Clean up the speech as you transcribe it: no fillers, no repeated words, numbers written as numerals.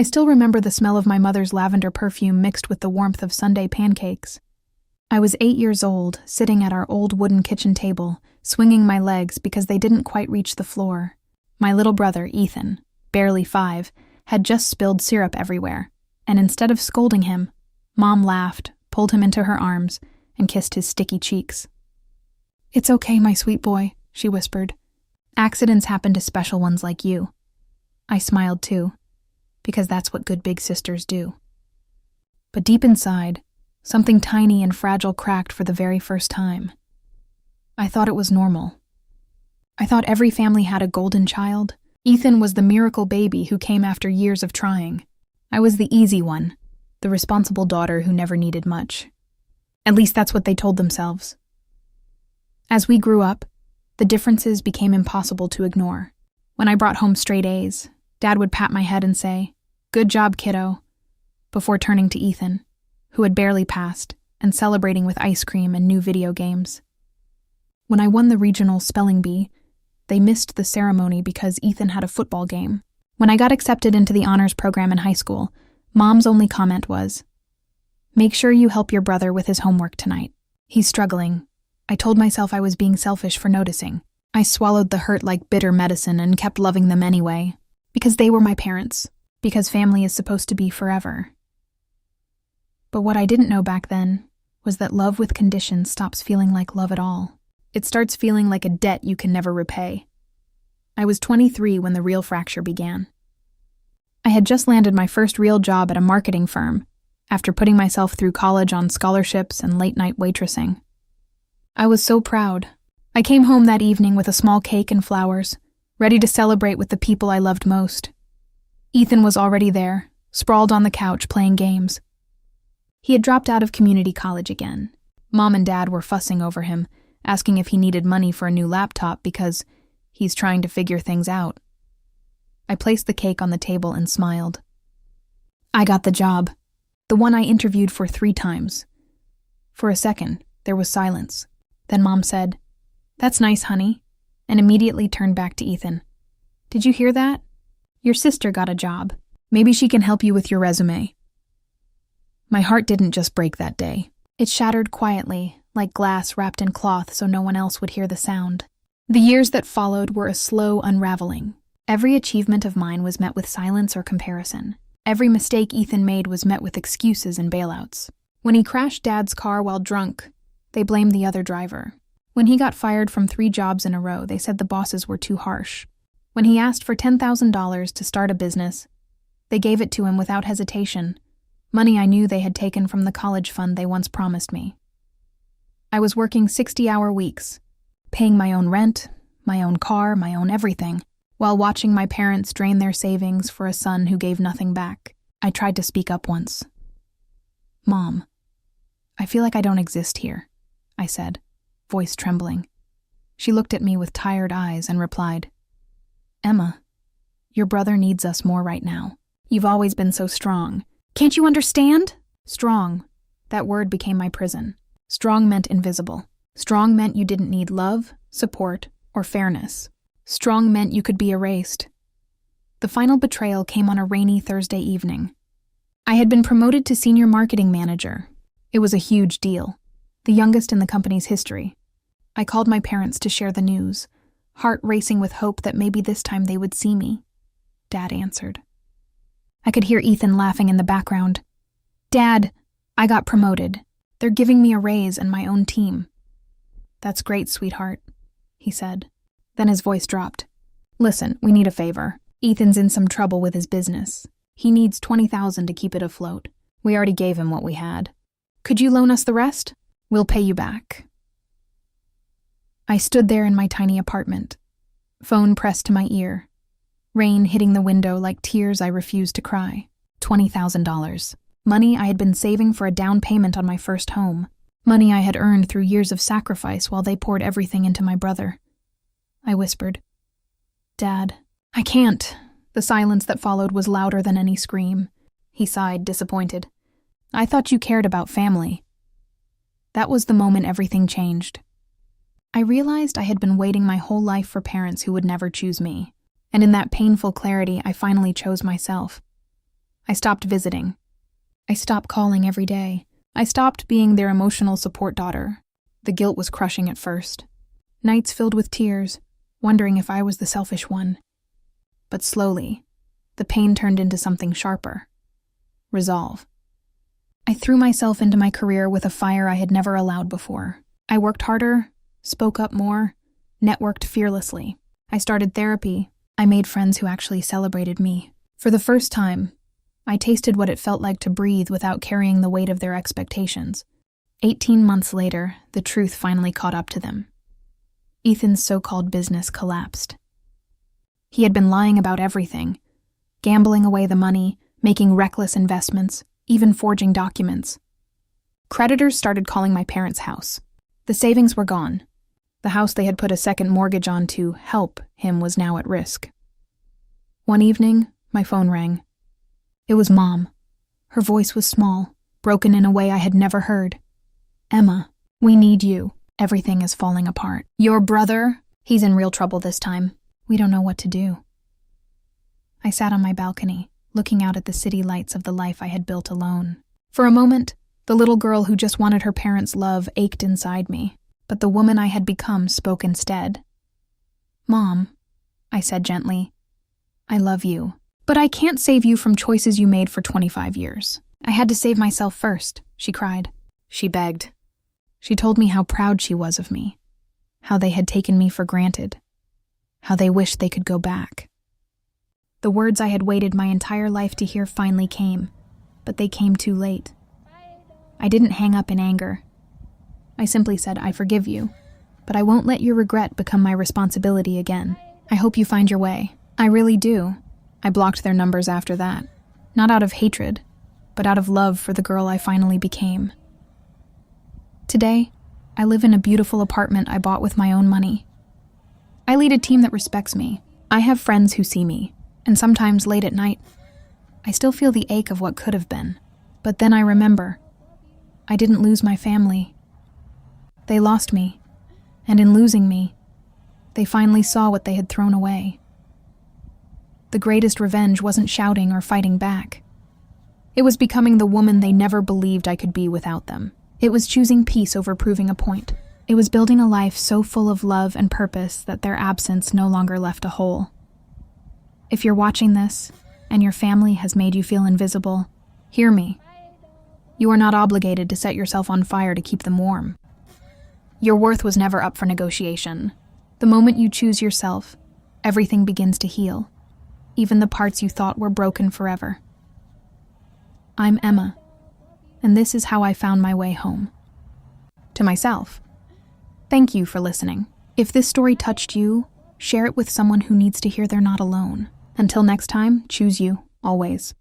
I still remember the smell of my mother's lavender perfume mixed with the warmth of Sunday pancakes. I was 8 years old, sitting at our old wooden kitchen table, swinging my legs because they didn't quite reach the floor. My little brother, Ethan, barely 5, had just spilled syrup everywhere, and instead of scolding him, Mom laughed, pulled him into her arms, and kissed his sticky cheeks. "It's okay, my sweet boy," she whispered. "Accidents happen to special ones like you." I smiled too, because that's what good big sisters do. But deep inside, something tiny and fragile cracked for the very first time. I thought it was normal. I thought every family had a golden child. Ethan was the miracle baby who came after years of trying. I was the easy one, the responsible daughter who never needed much. At least that's what they told themselves. As we grew up, the differences became impossible to ignore. When I brought home straight A's, Dad would pat my head and say, "Good job, kiddo," before turning to Ethan, who had barely passed, and celebrating with ice cream and new video games. When I won the regional spelling bee, they missed the ceremony because Ethan had a football game. When I got accepted into the honors program in high school, Mom's only comment was, "Make sure you help your brother with his homework tonight. He's struggling." I told myself I was being selfish for noticing. I swallowed the hurt like bitter medicine and kept loving them anyway, because they were my parents, because family is supposed to be forever. But what I didn't know back then was that love with conditions stops feeling like love at all. It starts feeling like a debt you can never repay. I was 23 when the real fracture began. I had just landed my first real job at a marketing firm, after putting myself through college on scholarships and late-night waitressing. I was so proud. I came home that evening with a small cake and flowers, ready to celebrate with the people I loved most. Ethan was already there, sprawled on the couch playing games. He had dropped out of community college again. Mom and Dad were fussing over him, asking if he needed money for a new laptop because he's trying to figure things out. I placed the cake on the table and smiled. I got the job, the one I interviewed for 3 times. For a second, there was silence. Then Mom said, "That's nice, honey," and immediately turned back to Ethan. "Did you hear that? Your sister got a job. Maybe she can help you with your resume." My heart didn't just break that day. It shattered quietly, like glass wrapped in cloth so no one else would hear the sound. The years that followed were a slow unraveling. Every achievement of mine was met with silence or comparison. Every mistake Ethan made was met with excuses and bailouts. When he crashed Dad's car while drunk, they blamed the other driver. When he got fired from 3 jobs in a row, they said the bosses were too harsh. When he asked for $10,000 to start a business, they gave it to him without hesitation, money I knew they had taken from the college fund they once promised me. I was working 60-hour weeks, paying my own rent, my own car, my own everything, while watching my parents drain their savings for a son who gave nothing back. I tried to speak up once. "Mom, I feel like I don't exist here," I said, voice trembling. She looked at me with tired eyes and replied, "Emma, your brother needs us more right now. You've always been so strong. Can't you understand?" Strong. That word became my prison. Strong meant invisible. Strong meant you didn't need love, support, or fairness. Strong meant you could be erased. The final betrayal came on a rainy Thursday evening. I had been promoted to senior marketing manager. It was a huge deal, the youngest in the company's history. I called my parents to share the news, heart racing with hope that maybe this time they would see me. Dad answered. I could hear Ethan laughing in the background. "Dad, I got promoted. They're giving me a raise and my own team." "That's great, sweetheart," he said. Then his voice dropped. "Listen, we need a favor. Ethan's in some trouble with his business. He needs $20,000 to keep it afloat. We already gave him what we had. Could you loan us the rest? We'll pay you back." I stood there in my tiny apartment, phone pressed to my ear, rain hitting the window like tears I refused to cry. $20,000. Money I had been saving for a down payment on my first home. Money I had earned through years of sacrifice while they poured everything into my brother. I whispered, "Dad, I can't." The silence that followed was louder than any scream. He sighed, disappointed. "I thought you cared about family." That was the moment everything changed. I realized I had been waiting my whole life for parents who would never choose me, and in that painful clarity I finally chose myself. I stopped visiting. I stopped calling every day. I stopped being their emotional support daughter. The guilt was crushing at first. Nights filled with tears, wondering if I was the selfish one. But slowly, the pain turned into something sharper. Resolve. I threw myself into my career with a fire I had never allowed before. I worked harder, spoke up more, networked fearlessly. I started therapy. I made friends who actually celebrated me. For the first time, I tasted what it felt like to breathe without carrying the weight of their expectations. 18 months later, the truth finally caught up to them. Ethan's so-called business collapsed. He had been lying about everything, gambling away the money, making reckless investments, even forging documents. Creditors started calling my parents' house. The savings were gone. The house they had put a second mortgage on to help him was now at risk. One evening, my phone rang. It was Mom. Her voice was small, broken in a way I had never heard. "Emma, we need you. Everything is falling apart. Your brother? He's in real trouble this time. We don't know what to do." I sat on my balcony, looking out at the city lights of the life I had built alone. For a moment, the little girl who just wanted her parents' love ached inside me, but the woman I had become spoke instead. "Mom," I said gently, "I love you, but I can't save you from choices you made for 25 years. I had to save myself first," she cried. She begged. She told me how proud she was of me, how they had taken me for granted, how they wished they could go back. The words I had waited my entire life to hear finally came, but they came too late. I didn't hang up in anger. I simply said, "I forgive you, but I won't let your regret become my responsibility again. I hope you find your way. I really do." I blocked their numbers after that, not out of hatred, but out of love for the girl I finally became. Today, I live in a beautiful apartment I bought with my own money. I lead a team that respects me. I have friends who see me, and sometimes late at night, I still feel the ache of what could have been. But then I remember, I didn't lose my family. They lost me, and in losing me, they finally saw what they had thrown away. The greatest revenge wasn't shouting or fighting back. It was becoming the woman they never believed I could be without them. It was choosing peace over proving a point. It was building a life so full of love and purpose that their absence no longer left a hole. If you're watching this, and your family has made you feel invisible, hear me. You are not obligated to set yourself on fire to keep them warm. Your worth was never up for negotiation. The moment you choose yourself, everything begins to heal, even the parts you thought were broken forever. I'm Emma, and this is how I found my way home. To myself. Thank you for listening. If this story touched you, share it with someone who needs to hear they're not alone. Until next time, choose you, always.